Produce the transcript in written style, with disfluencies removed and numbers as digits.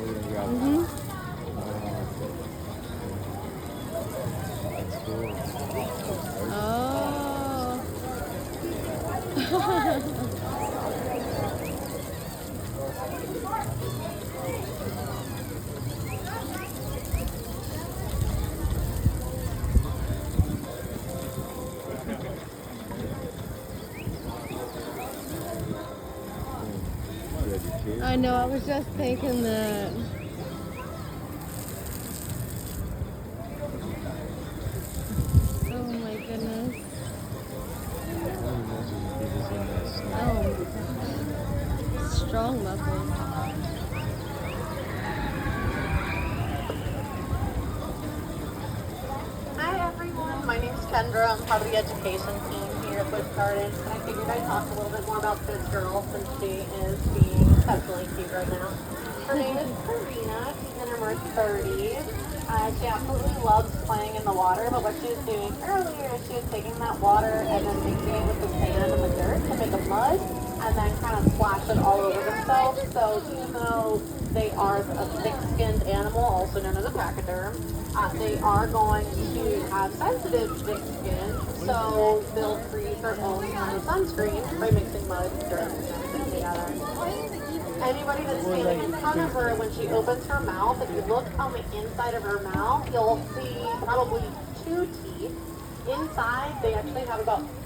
Mm-hmm. Oh. I know, I was just thinking that. Oh my goodness. Oh, strong muscles. Hi everyone, my name is Kendra. I'm part of the education team here at Busch Gardens, and I figured I'd talk a little bit more about this girl since she is being exceptionally cute right now. Her name is Karina. She's in her mid-30s. She absolutely loves playing in the water, but what she was doing earlier is she was taking that water and then mixing it with the sand and the dirt to make a mud, and then kind of splash it all over themselves. So even though they are a thick-skinned animal, also known as a pachyderm, they are going to have sensitive thick skin, so they'll freeze their own kind of sunscreen by mixing mud, dirt, and everything together. Anybody that's standing in front of her when she opens her mouth, if you look on the inside of her mouth, you'll see probably two teeth. Inside, they actually have about